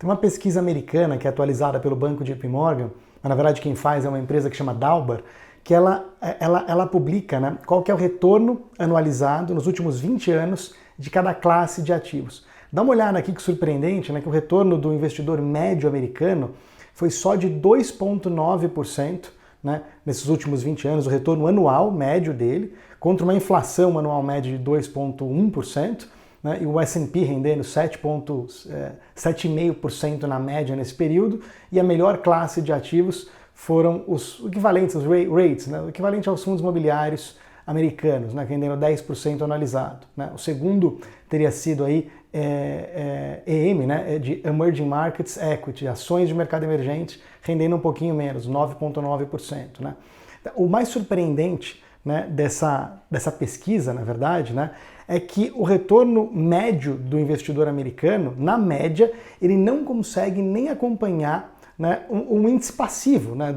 Tem uma pesquisa americana que é atualizada pelo banco JP Morgan, mas na verdade quem faz é uma empresa que chama Dalbar, que ela publica, né, qual que é o retorno anualizado nos últimos 20 anos de cada classe de ativos. Dá uma olhada aqui que surpreendente, né, que o retorno do investidor médio americano foi só de 2,9%, né, nesses últimos 20 anos, o retorno anual médio dele, contra uma inflação anual média de 2,1%, né, e o S&P rendendo 7,5% na média nesse período, e a melhor classe de ativos foram os equivalentes, os REITs, né, o equivalente aos fundos imobiliários americanos, né, rendendo 10% anualizado. Né. O segundo teria sido aí EM, né, de Emerging Markets Equity, ações de mercado emergente, rendendo um pouquinho menos, 9,9%. Né. O mais surpreendente, né, dessa pesquisa, na verdade, né, é que o retorno médio do investidor americano, na média, ele não consegue nem acompanhar, né, um índice passivo, né,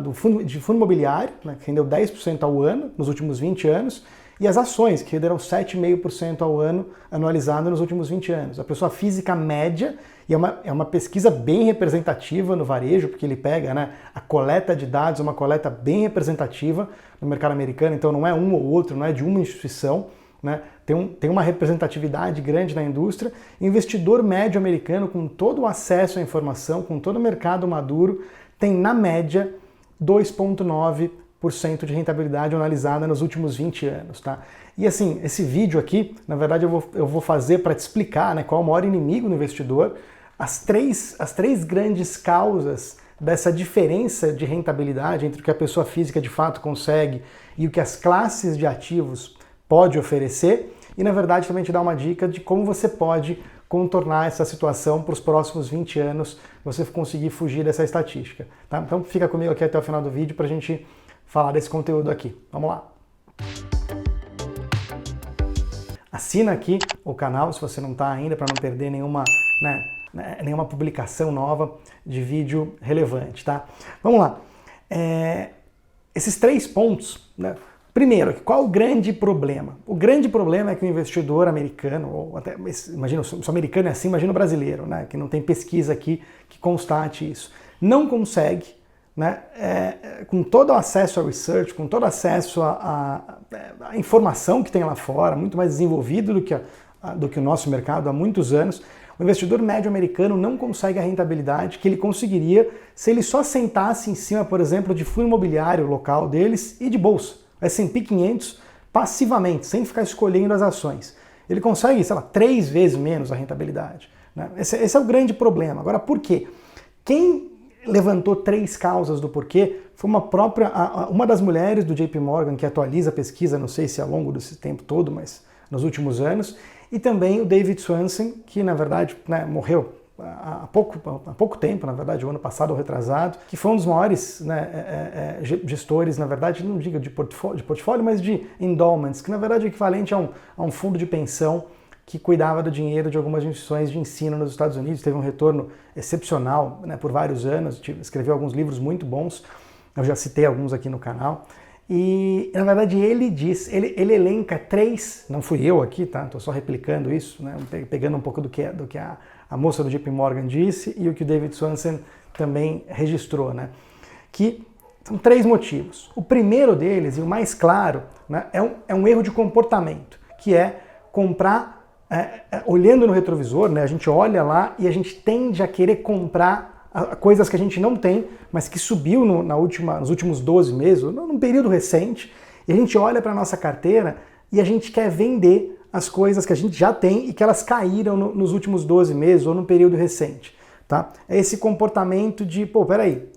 do fundo imobiliário, né, que rendeu 10% ao ano nos últimos 20 anos, e as ações, que renderam 7,5% ao ano anualizado nos últimos 20 anos. A pessoa física média, e é uma pesquisa bem representativa no varejo, porque ele pega, né, a coleta de dados, uma coleta bem representativa no mercado americano, então não é um ou outro, não é de uma instituição, né, tem uma representatividade grande na indústria. Investidor médio americano, com todo o acesso à informação, com todo o mercado maduro, tem na média 2,9% de rentabilidade analisada nos últimos 20 anos. Tá? E assim, esse vídeo aqui, na verdade eu vou fazer para te explicar, né, qual é o maior inimigo do investidor, as três grandes causas dessa diferença de rentabilidade entre o que a pessoa física de fato consegue e o que as classes de ativos pode oferecer, e na verdade também te dar uma dica de como você pode contornar essa situação para os próximos 20 anos, você conseguir fugir dessa estatística. Tá? Então fica comigo aqui até o final do vídeo para a gente falar desse conteúdo aqui. Vamos lá! Assina aqui o canal se você não está ainda, para não perder nenhuma publicação nova de vídeo relevante. Tá? Vamos lá! Esses 3 pontos, né? Primeiro, qual o grande problema? O grande problema é que o investidor americano, ou até, imagina, se o americano é assim, imagina o brasileiro, né, que não tem pesquisa aqui que constate isso, não consegue, né, com todo o acesso ao research, com todo o acesso à informação que tem lá fora, muito mais desenvolvido do que o nosso mercado há muitos anos, o investidor médio americano não consegue a rentabilidade que ele conseguiria se ele só sentasse em cima, por exemplo, de fundo imobiliário local deles e de bolsa. S&P 500 passivamente, sem ficar escolhendo as ações. Ele consegue, sei lá, 3 vezes menos a rentabilidade. Né? Esse é o grande problema. Agora, por quê? Quem levantou 3 causas do porquê foi uma das mulheres do JP Morgan, que atualiza a pesquisa, não sei se ao longo desse tempo todo, mas nos últimos anos, e também o David Swanson, que na verdade, né, morreu há pouco tempo, na verdade, o ano passado ou retrasado, que foi um dos maiores, né, gestores, na verdade, não digo de portfólio, mas de endowments, que na verdade é equivalente a um fundo de pensão que cuidava do dinheiro de algumas instituições de ensino nos Estados Unidos, teve um retorno excepcional, né, por vários anos, escreveu alguns livros muito bons, eu já citei alguns aqui no canal, e na verdade ele elenca 3, não fui eu aqui, tá? Estou só replicando isso, né? Pegando um pouco do que a moça do JP Morgan disse e o que o David Swanson também registrou, né? Que são 3 motivos. O primeiro deles, e o mais claro, né, é um erro de comportamento, que é comprar olhando no retrovisor, né? A gente olha lá e a gente tende a querer comprar coisas que a gente não tem, mas que subiu nos últimos 12 meses, num período recente, e a gente olha para a nossa carteira e a gente quer vender as coisas que a gente já tem e que elas caíram nos últimos 12 meses ou num período recente. Tá? É esse comportamento de, pô, peraí,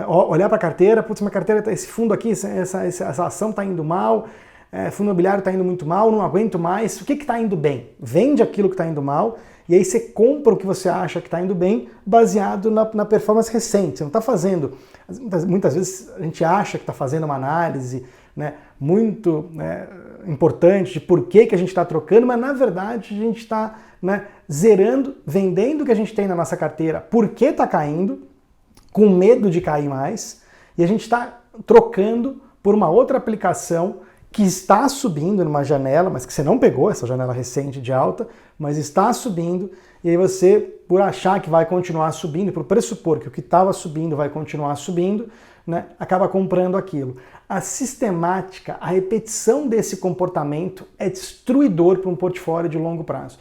olhar para a carteira, putz, minha carteira, esse fundo aqui, essa ação está indo mal, fundo imobiliário está indo muito mal, não aguento mais, o que está indo bem? Vende aquilo que está indo mal, e aí você compra o que você acha que está indo bem, baseado na performance recente. Você não está fazendo... Muitas vezes a gente acha que está fazendo uma análise, né, muito, né, importante de por que a gente está trocando, mas na verdade a gente está, né, zerando, vendendo o que a gente tem na nossa carteira, por que está caindo, com medo de cair mais, e a gente está trocando por uma outra aplicação que está subindo numa janela, mas que você não pegou, essa janela recente de alta, mas está subindo, e aí você, por achar que vai continuar subindo, por pressupor que o que estava subindo vai continuar subindo, né, acaba comprando aquilo. A sistemática, a repetição desse comportamento é destruidor para um portfólio de longo prazo.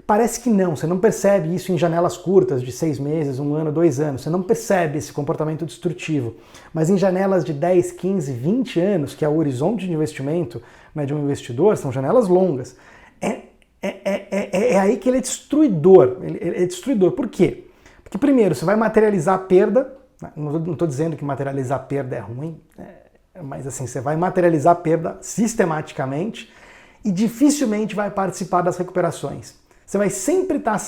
Parece que não, você não percebe isso em janelas curtas de 6 meses, 1 ano, 2 anos, você não percebe esse comportamento destrutivo. Mas em janelas de 10, 15, 20 anos, que é o horizonte de investimento, né, de um investidor, são janelas longas, é aí que ele é destruidor. Ele é destruidor. Por quê? Porque primeiro, você vai materializar a perda, não estou dizendo que materializar a perda é ruim, mas assim, você vai materializar a perda sistematicamente e dificilmente vai participar das recuperações. Você vai sempre estar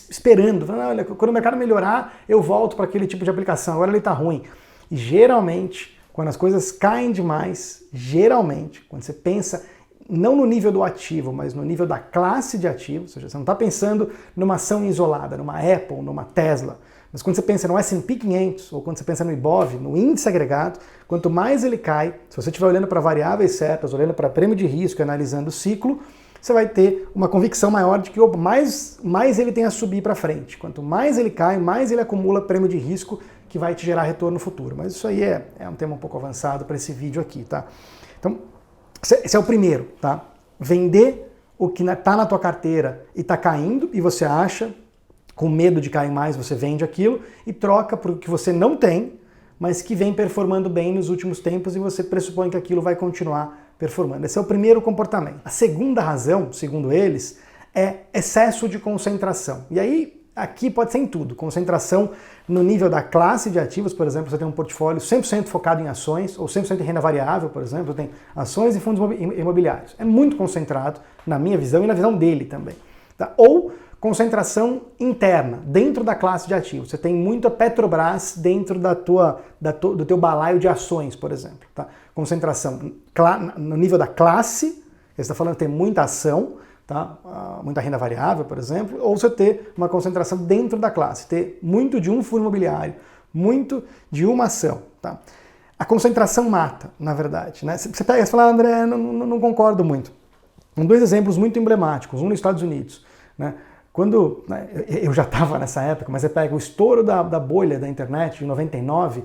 esperando, falando, olha, quando o mercado melhorar, eu volto para aquele tipo de aplicação, agora ele está ruim. E geralmente, quando as coisas caem demais, geralmente, quando você pensa não no nível do ativo, mas no nível da classe de ativos, ou seja, você não está pensando numa ação isolada, numa Apple, numa Tesla, mas quando você pensa no S&P 500, ou quando você pensa no IBOV, no índice agregado, quanto mais ele cai, se você estiver olhando para variáveis certas, olhando para prêmio de risco, analisando o ciclo, você vai ter uma convicção maior de que mais ele tem a subir para frente. Quanto mais ele cai, mais ele acumula prêmio de risco que vai te gerar retorno no futuro. Mas isso aí é um tema um pouco avançado para esse vídeo aqui, tá? Então, esse é o primeiro, tá? Vender o que está na tua carteira e está caindo e você acha, com medo de cair mais, você vende aquilo e troca por o que você não tem, mas que vem performando bem nos últimos tempos e você pressupõe que aquilo vai continuar performando. Esse é o primeiro comportamento. A segunda razão, segundo eles, é excesso de concentração. E aí, aqui pode ser em tudo. Concentração no nível da classe de ativos, por exemplo, você tem um portfólio 100% focado em ações, ou 100% em renda variável, por exemplo, tem ações e fundos imobiliários. É muito concentrado, na minha visão e na visão dele também. Tá? Ou concentração interna, dentro da classe de ativos. Você tem muita Petrobras dentro do teu balaio de ações, por exemplo. Tá? Concentração no nível da classe, você está falando que tem muita ação, tá? Muita renda variável, por exemplo, ou você ter uma concentração dentro da classe, ter muito de um fundo imobiliário, muito de uma ação. Tá? A concentração mata, na verdade. Né? Você pega e fala, André, não concordo muito. São 2 exemplos muito emblemáticos, um nos Estados Unidos. Né? Quando, eu já estava nessa época, mas você pega o estouro da bolha da internet de 99,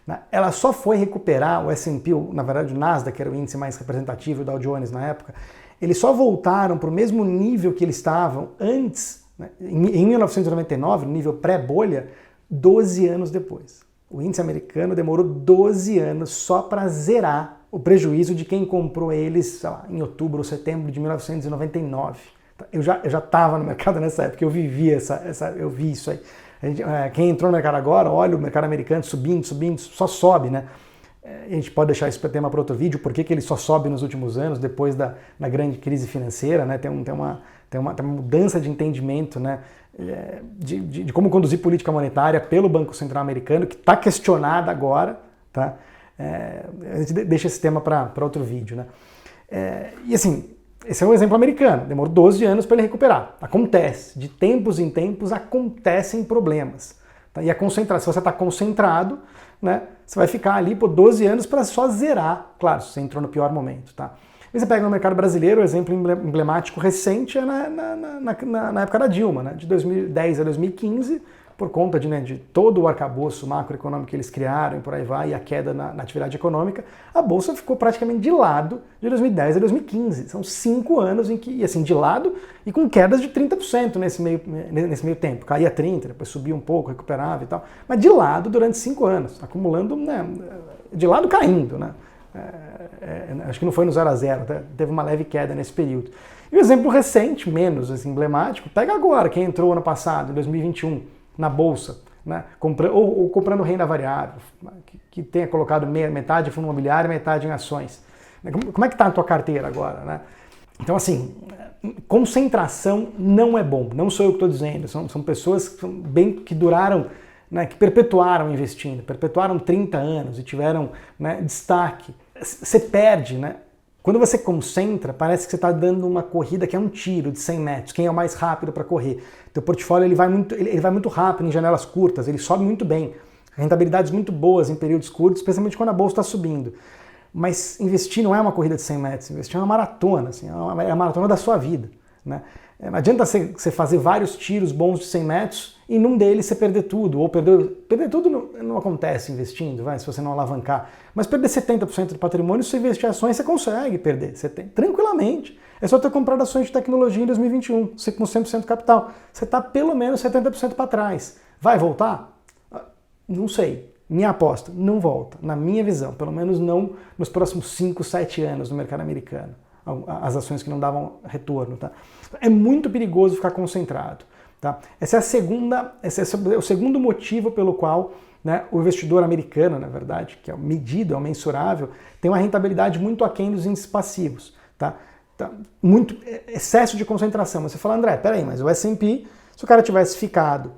né, ela só foi recuperar o S&P, na verdade o Nasdaq, que era o índice mais representativo, o Dow Jones na época, eles só voltaram para o mesmo nível que eles estavam antes, né, em 1999, no nível pré-bolha, 12 anos depois. O índice americano demorou 12 anos só para zerar o prejuízo de quem comprou eles, sei lá, em outubro ou setembro de 1999. Eu já estava no mercado nessa época, eu vivi eu vi isso aí. Quem entrou no mercado agora, olha o mercado americano subindo, só sobe, né? A gente pode deixar esse tema para outro vídeo, por que ele só sobe nos últimos anos, depois da grande crise financeira, né? Tem uma mudança de entendimento, né? De como conduzir política monetária pelo Banco Central americano, que está questionada agora, tá? A gente deixa esse tema para outro vídeo, né? E assim, esse é um exemplo americano, demorou 12 anos para ele recuperar. Acontece, de tempos em tempos acontecem problemas. Tá? E a concentração, se você está concentrado, né, você vai ficar ali por 12 anos para só zerar, claro, se você entrou no pior momento. Tá? E você pega no mercado brasileiro, o exemplo emblemático recente é na época da Dilma, né, de 2010 a 2015, por conta de todo o arcabouço macroeconômico que eles criaram e por aí vai, e a queda na atividade econômica, a Bolsa ficou praticamente de lado de 2010 a 2015. São 5 anos em que, assim, de lado e com quedas de 30% nesse meio tempo. Caía 30%, depois subia um pouco, recuperava e tal, mas de lado durante 5 anos, acumulando, né, de lado caindo, né? Acho que não foi no 0 a 0, teve uma leve queda nesse período. E o exemplo recente, menos assim, emblemático, pega agora, quem entrou ano passado, em 2021, na Bolsa, né? ou comprando renda variável, que tenha colocado metade em fundo imobiliário e metade em ações. Como é que está a tua carteira agora? Né? Então, assim, concentração não é bom, não sou eu que estou dizendo, são pessoas que duraram, né, que perpetuaram investindo, perpetuaram 30 anos e tiveram, né, destaque. Você perde, né? Quando você concentra, parece que você está dando uma corrida que é um tiro de 100 metros, quem é o mais rápido para correr. Teu portfólio ele vai muito rápido em janelas curtas, ele sobe muito bem, rentabilidades muito boas em períodos curtos, especialmente quando a bolsa está subindo. Mas investir não é uma corrida de 100 metros, investir é uma maratona, assim, é a maratona da sua vida, né? Não adianta você fazer vários tiros bons de 100 metros e num deles você perder tudo, ou perder tudo não acontece investindo, se você não alavancar, mas perder 70% do patrimônio, se você investir em ações, você consegue perder, tranquilamente. É só ter comprado ações de tecnologia em 2021, você com 100% capital, você está pelo menos 70% para trás. Vai voltar? Não sei. Minha aposta, não volta, na minha visão, pelo menos não nos próximos 5, 7 anos no mercado americano, as ações que não davam retorno. Tá? É muito perigoso ficar concentrado. Tá? Esse é o segundo motivo pelo qual, né, o investidor americano, na verdade, que é medido, é o mensurável, tem uma rentabilidade muito aquém dos índices passivos. Tá? Muito excesso de concentração. Você fala, André, peraí, mas o S&P, se o cara tivesse ficado,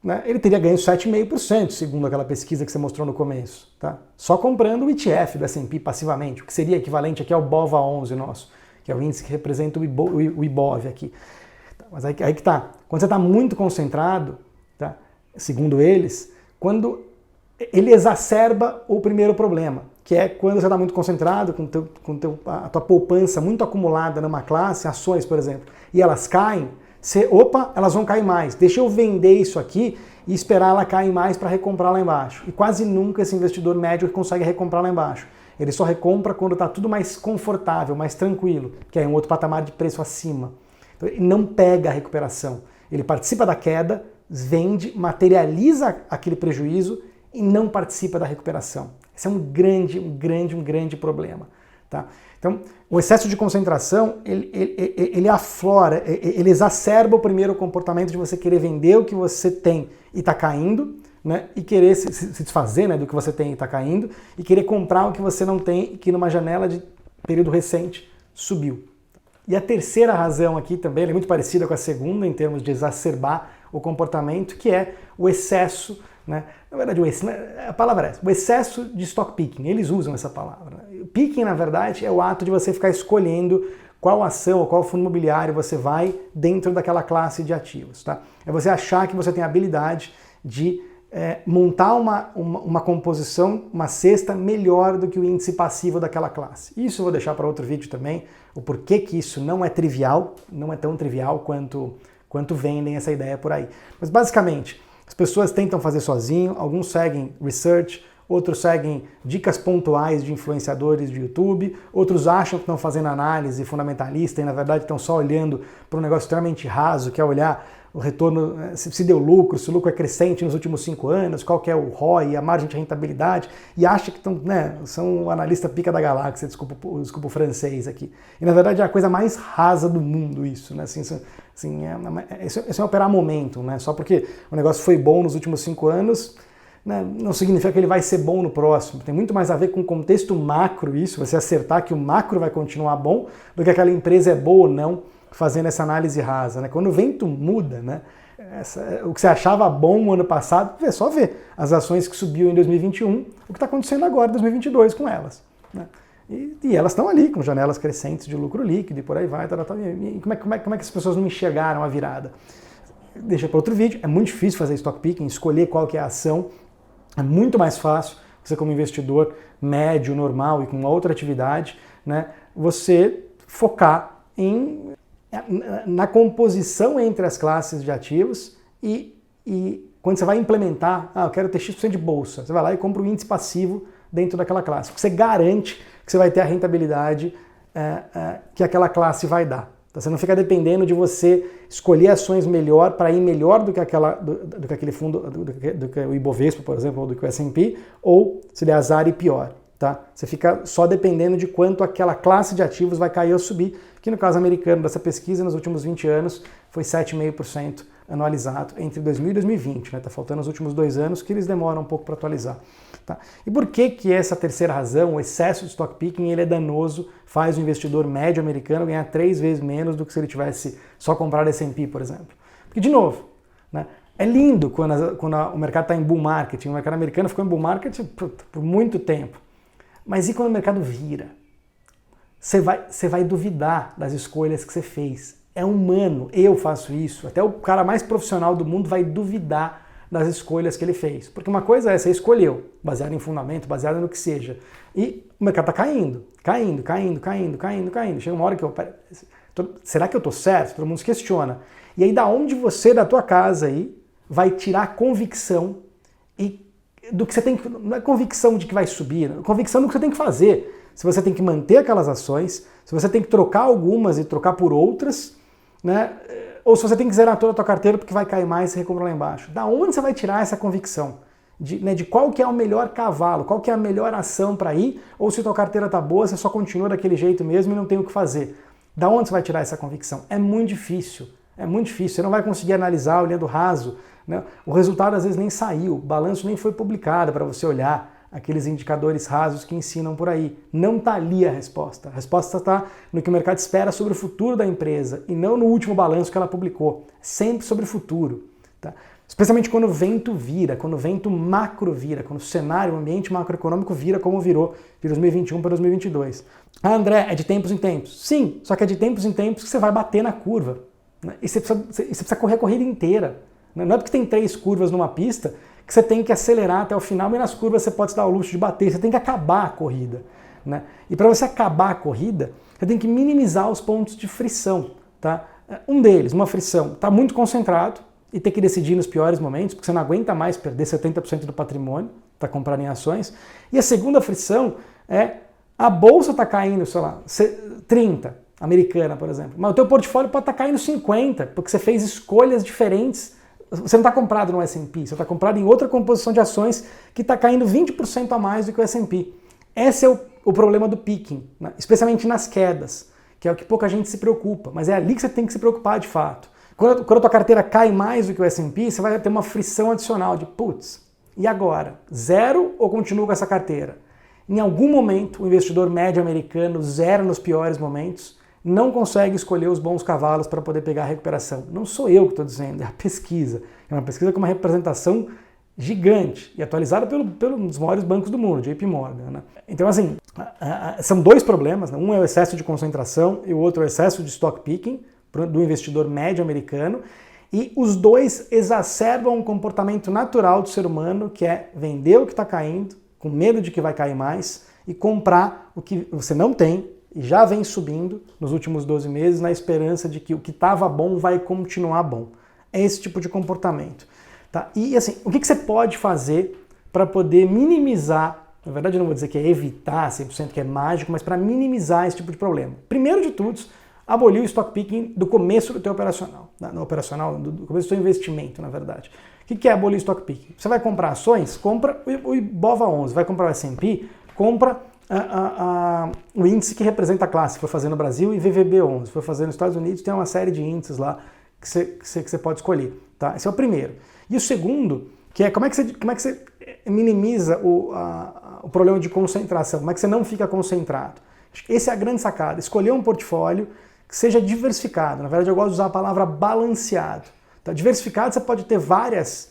né, ele teria ganho 7,5%, segundo aquela pesquisa que você mostrou no começo. Tá? Só comprando o ETF do S&P passivamente, o que seria equivalente aqui ao BOVA11 nosso, que é o índice que representa o IBOV aqui. Mas aí que tá. Quando você está muito concentrado, tá, segundo eles, quando ele exacerba o primeiro problema, que é quando você está muito concentrado, com a tua poupança muito acumulada numa classe, ações, por exemplo, e elas caem, elas vão cair mais. Deixa eu vender isso aqui e esperar ela cair mais para recomprar lá embaixo. E quase nunca esse investidor médio consegue recomprar lá embaixo. Ele só recompra quando está tudo mais confortável, mais tranquilo, que é um outro patamar de preço acima. Então, ele não pega a recuperação. Ele participa da queda, vende, materializa aquele prejuízo e não participa da recuperação. Esse é um grande problema. Tá? Então, o excesso de concentração, ele aflora, ele exacerba o primeiro comportamento de você querer vender o que você tem e está caindo, né? E querer se desfazer, né, do que você tem e está caindo, e querer comprar o que você não tem e que numa janela de período recente subiu. E a terceira razão aqui também, ela é muito parecida com a segunda em termos de exacerbar o comportamento, que é o excesso, né? Na verdade, a palavra é essa, o excesso de stock picking, eles usam essa palavra. Né? Picking, na verdade, é o ato de você ficar escolhendo qual ação ou qual fundo imobiliário você vai dentro daquela classe de ativos. Tá? É você achar que você tem a habilidade de montar uma composição, uma cesta melhor do que o índice passivo daquela classe. Isso eu vou deixar para outro vídeo também, o porquê que isso não é trivial, não é tão trivial quanto vendem essa ideia por aí. Mas basicamente, as pessoas tentam fazer sozinho, alguns seguem research, outros seguem dicas pontuais de influenciadores de YouTube, outros acham que estão fazendo análise fundamentalista e na verdade estão só olhando para um negócio extremamente raso, que é olhar o retorno, se deu lucro, se o lucro é crescente nos últimos 5 anos, qual que é o ROI, a margem de rentabilidade, e acha que estão, né, são o analista pica da galáxia, desculpa o francês aqui. E na verdade é a coisa mais rasa do mundo isso, né? Isso é operar momento, né? Só porque o negócio foi bom nos últimos 5 anos, né, não significa que ele vai ser bom no próximo. Tem muito mais a ver com o contexto macro isso, você acertar que o macro vai continuar bom, do que aquela empresa é boa ou não, fazendo essa análise rasa. Né? Quando o vento muda, né, o que você achava bom no ano passado, é só ver as ações que subiu em 2021, o que está acontecendo agora em 2022 com elas. Né? E elas estão ali, com janelas crescentes de lucro líquido e por aí vai. E como é que as pessoas não enxergaram a virada? Deixa para outro vídeo. É muito difícil fazer stock picking, escolher qual que é a ação. É muito mais fácil você, como investidor médio, normal e com uma outra atividade, né, você focar na composição entre as classes de ativos e quando você vai implementar, eu quero ter X% de bolsa, você vai lá e compra o índice passivo dentro daquela classe, porque você garante que você vai ter a rentabilidade que aquela classe vai dar. Então, você não fica dependendo de você escolher ações melhor para ir melhor do que aquele fundo, do que o Ibovespa, por exemplo, ou do que o S&P, ou se der azar e pior. Tá? Você fica só dependendo de quanto aquela classe de ativos vai cair ou subir, que no caso americano dessa pesquisa, nos últimos 20 anos, foi 7,5% anualizado entre 2000 e 2020. Né? Tá faltando os últimos 2 anos, que eles demoram um pouco para atualizar. Tá? E por que essa terceira razão, o excesso de stock picking, ele é danoso, faz o investidor médio americano ganhar 3 vezes menos do que se ele tivesse só comprado S&P, por exemplo? Porque, de novo, né? É lindo quando o mercado está em bull market. O mercado americano ficou em bull market por muito tempo. Mas e quando o mercado vira? Você vai duvidar das escolhas que você fez. É humano, eu faço isso. Até o cara mais profissional do mundo vai duvidar das escolhas que ele fez. Porque uma coisa é, você escolheu, baseado em fundamento, baseado no que seja, e o mercado está caindo. Chega uma hora que será que eu estou certo? Todo mundo se questiona. E aí da onde você, da tua casa aí, vai tirar a convicção e do que você tem que... Não é convicção de que vai subir, é convicção do que você tem que fazer. Se você tem que manter aquelas ações, se você tem que trocar algumas e trocar por outras, né? Ou se você tem que zerar toda a tua carteira porque vai cair mais e recompra lá embaixo. Da onde você vai tirar essa convicção? De qual que é o melhor cavalo, qual que é a melhor ação para ir, ou se a tua carteira tá boa, você só continua daquele jeito mesmo e não tem o que fazer. Da onde você vai tirar essa convicção? É muito difícil, você não vai conseguir analisar olhando raso, né? O resultado às vezes nem saiu, o balanço nem foi publicado para você olhar aqueles indicadores rasos que ensinam por aí. Não está ali a resposta está no que o mercado espera sobre o futuro da empresa e não no último balanço que ela publicou, sempre sobre o futuro. Tá? Especialmente quando o vento vira, quando o vento macro vira, quando o cenário, o ambiente macroeconômico vira como virou de 2021 para 2022. Ah, André, é de tempos em tempos. Sim, só que é de tempos em tempos que você vai bater na curva. Né? E você precisa correr a corrida inteira. Não é porque tem 3 curvas numa pista que você tem que acelerar até o final e nas curvas você pode se dar o luxo de bater. Você tem que acabar a corrida. Né? E para você acabar a corrida, você tem que minimizar os pontos de frição. Tá? Um deles, uma frição, está muito concentrado, e ter que decidir nos piores momentos, porque você não aguenta mais perder 70% do patrimônio para comprar em ações. E a segunda frição é a bolsa está caindo, sei lá, 30, americana, por exemplo. Mas o teu portfólio pode estar caindo 50, porque você fez escolhas diferentes. Você não está comprado no S&P, você está comprado em outra composição de ações que está caindo 20% a mais do que o S&P. Esse é o problema do picking, né? Especialmente nas quedas, que é o que pouca gente se preocupa, mas é ali que você tem que se preocupar de fato. Quando a tua carteira cai mais do que o S&P, você vai ter uma frição adicional de, putz, e agora? Zero ou continuo com essa carteira? Em algum momento, o investidor médio americano, zero nos piores momentos, não consegue escolher os bons cavalos para poder pegar a recuperação. Não sou eu que estou dizendo, é a pesquisa. É uma pesquisa com uma representação gigante e atualizada pelo um dos maiores bancos do mundo, JP Morgan. Né? Então, assim, são 2 problemas. Né? Um é o excesso de concentração e o outro é o excesso de stock picking, do investidor médio americano, e os 2 exacerbam o comportamento natural do ser humano, que é vender o que está caindo, com medo de que vai cair mais, e comprar o que você não tem e já vem subindo nos últimos 12 meses, na esperança de que o que estava bom vai continuar bom. É esse tipo de comportamento. Tá? E assim, o que você pode fazer para poder minimizar, na verdade eu não vou dizer que é evitar 100%, que é mágico, mas para minimizar esse tipo de problema? Primeiro de tudo, abolir o stock picking do começo do teu operacional, do começo do seu investimento, na verdade. O que é abolir o stock picking? Você vai comprar ações? Compra o Ibova 11. Vai comprar o S&P? Compra o índice que representa a classe. Foi fazer no Brasil e VVB 11. Foi fazer nos Estados Unidos, tem uma série de índices lá que você pode escolher. Tá? Esse é o primeiro. E o segundo, que é como é que você minimiza o problema de concentração? Como é que você não fica concentrado? Essa é a grande sacada. Escolher um portfólio que seja diversificado. Na verdade, eu gosto de usar a palavra balanceado. Tá? Diversificado, você pode ter várias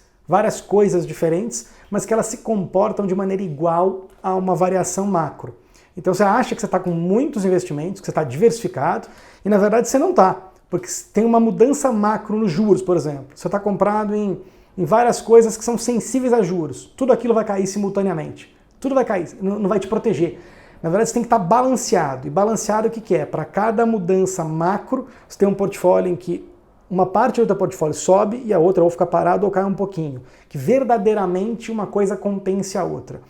coisas diferentes, mas que elas se comportam de maneira igual a uma variação macro. Então você acha que você está com muitos investimentos, que você está diversificado, e na verdade você não está, porque tem uma mudança macro nos juros, por exemplo. Você está comprado em várias coisas que são sensíveis a juros. Tudo aquilo vai cair simultaneamente. Tudo vai cair, não vai te proteger. Na verdade, você tem que estar balanceado. E balanceado o que é? Para cada mudança macro, você tem um portfólio em que uma parte do teu portfólio sobe e a outra ou fica parada ou cai um pouquinho. Que verdadeiramente uma coisa compense a outra.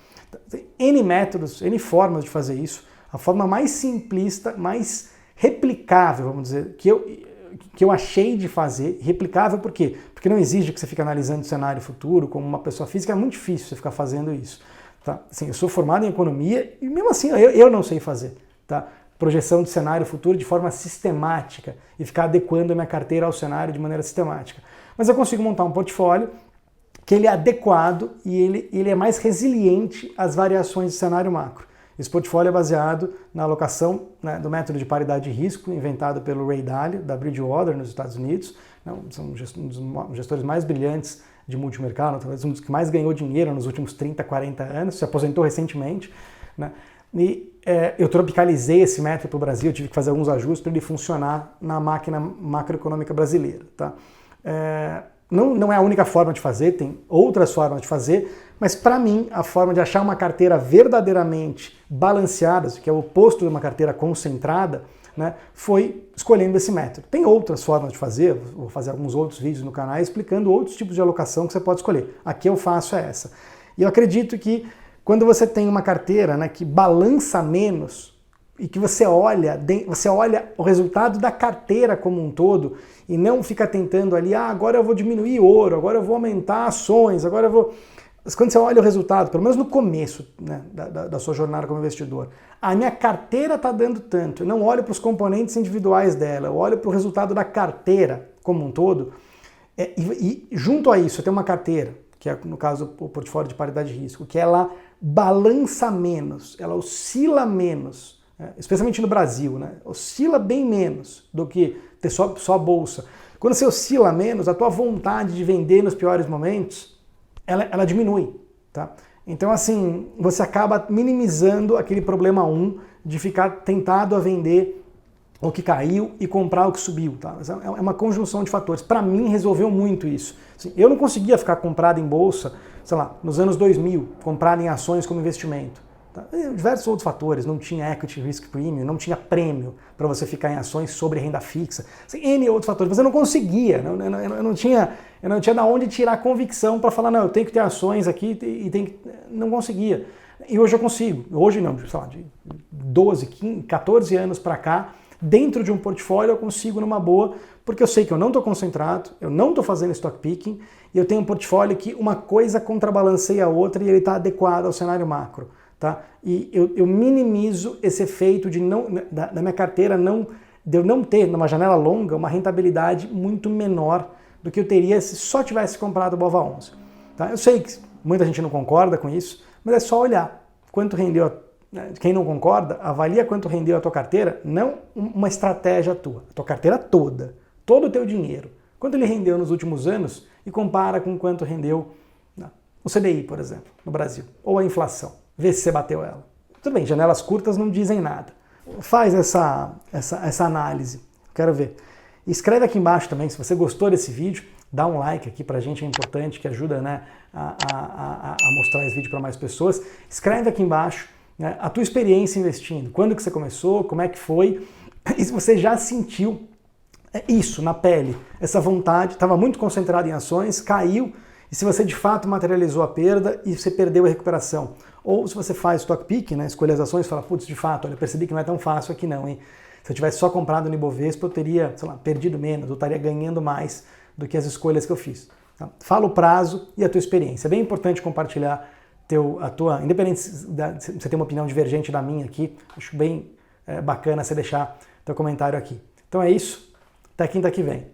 Tem N métodos, N formas de fazer isso. A forma mais simplista, mais replicável, vamos dizer, que eu achei de fazer. Replicável por quê? Porque não exige que você fique analisando o cenário futuro como uma pessoa física. É muito difícil você ficar fazendo isso. Tá? Assim, eu sou formado em economia e mesmo assim eu não sei fazer. Tá? Projeção de cenário futuro de forma sistemática e ficar adequando a minha carteira ao cenário de maneira sistemática. Mas eu consigo montar um portfólio que ele é adequado e ele é mais resiliente às variações de cenário macro. Esse portfólio é baseado na alocação, né, do método de paridade de risco inventado pelo Ray Dalio, da Bridgewater, nos Estados Unidos. São um dos gestores mais brilhantes de multimercado, talvez um dos que mais ganhou dinheiro nos últimos 30, 40 anos, se aposentou recentemente. Né? E eu tropicalizei esse método para o Brasil, eu tive que fazer alguns ajustes para ele funcionar na máquina macroeconômica brasileira. Tá? Não é a única forma de fazer, tem outras formas de fazer, mas para mim a forma de achar uma carteira verdadeiramente balanceada, que é o oposto de uma carteira concentrada, né, foi escolhendo esse método. Tem outras formas de fazer, vou fazer alguns outros vídeos no canal explicando outros tipos de alocação que você pode escolher. Aqui eu faço essa. E eu acredito que quando você tem uma carteira, né, que balança menos e que você olha o resultado da carteira como um todo e não fica tentando ali, agora eu vou diminuir ouro, agora eu vou aumentar ações, agora eu vou... Mas quando você olha o resultado, pelo menos no começo, né, da sua jornada como investidor, a minha carteira está dando tanto, eu não olho para os componentes individuais dela, eu olho para o resultado da carteira como um todo, e junto a isso eu tenho uma carteira, que é no caso o portfólio de paridade de risco, que ela balança menos, ela oscila menos, especialmente no Brasil, né, oscila bem menos do que ter só a bolsa. Quando você oscila menos, a tua vontade de vender nos piores momentos, ela diminui, tá? Então, assim, você acaba minimizando aquele problema 1 de ficar tentado a vender o que caiu e comprar o que subiu, tá? É uma conjunção de fatores. Para mim, resolveu muito isso. Assim, eu não conseguia ficar comprado em bolsa, sei lá, nos anos 2000, comprado em ações como investimento. Tá? Diversos outros fatores, não tinha equity risk premium, não tinha prêmio para você ficar em ações sobre renda fixa, assim, N outros fatores, mas eu não conseguia, eu não tinha da onde tirar convicção para falar, não, eu tenho que ter ações aqui e não conseguia. E hoje eu consigo, hoje não, sei lá, de 12, 15, 14 anos para cá, dentro de um portfólio eu consigo numa boa, porque eu sei que eu não estou concentrado, eu não estou fazendo stock picking, e eu tenho um portfólio que uma coisa contrabalanceia a outra e ele está adequado ao cenário macro. Tá? E eu minimizo esse efeito da minha carteira de eu não ter, numa janela longa, uma rentabilidade muito menor do que eu teria se só tivesse comprado o BOVA11. Tá? Eu sei que muita gente não concorda com isso, mas é só olhar quanto rendeu. Quem não concorda, avalia quanto rendeu a tua carteira, não uma estratégia tua, a tua carteira toda, todo o teu dinheiro. Quanto ele rendeu nos últimos anos e compara com quanto rendeu o CDI, por exemplo, no Brasil, ou a inflação. Vê se você bateu ela. Tudo bem, janelas curtas não dizem nada. Faz essa análise. Quero ver. Escreve aqui embaixo também, se você gostou desse vídeo, dá um like aqui pra gente, é importante, que ajuda, né, a mostrar esse vídeo para mais pessoas. Escreve aqui embaixo, né, a tua experiência investindo. Quando que você começou, como é que foi, e se você já sentiu isso na pele, essa vontade, estava muito concentrado em ações, caiu, e se você de fato materializou a perda e você perdeu a recuperação. Ou se você faz stock picking, né, escolhe as ações e fala, putz, de fato, olha, eu percebi que não é tão fácil aqui não, hein? Se eu tivesse só comprado no Ibovespa, eu teria, sei lá, perdido menos, eu estaria ganhando mais do que as escolhas que eu fiz. Tá? Fala o prazo e a tua experiência. É bem importante compartilhar a tua, independente se você tem uma opinião divergente da minha aqui, acho bem bacana você deixar teu comentário aqui. Então é isso, até quinta que vem.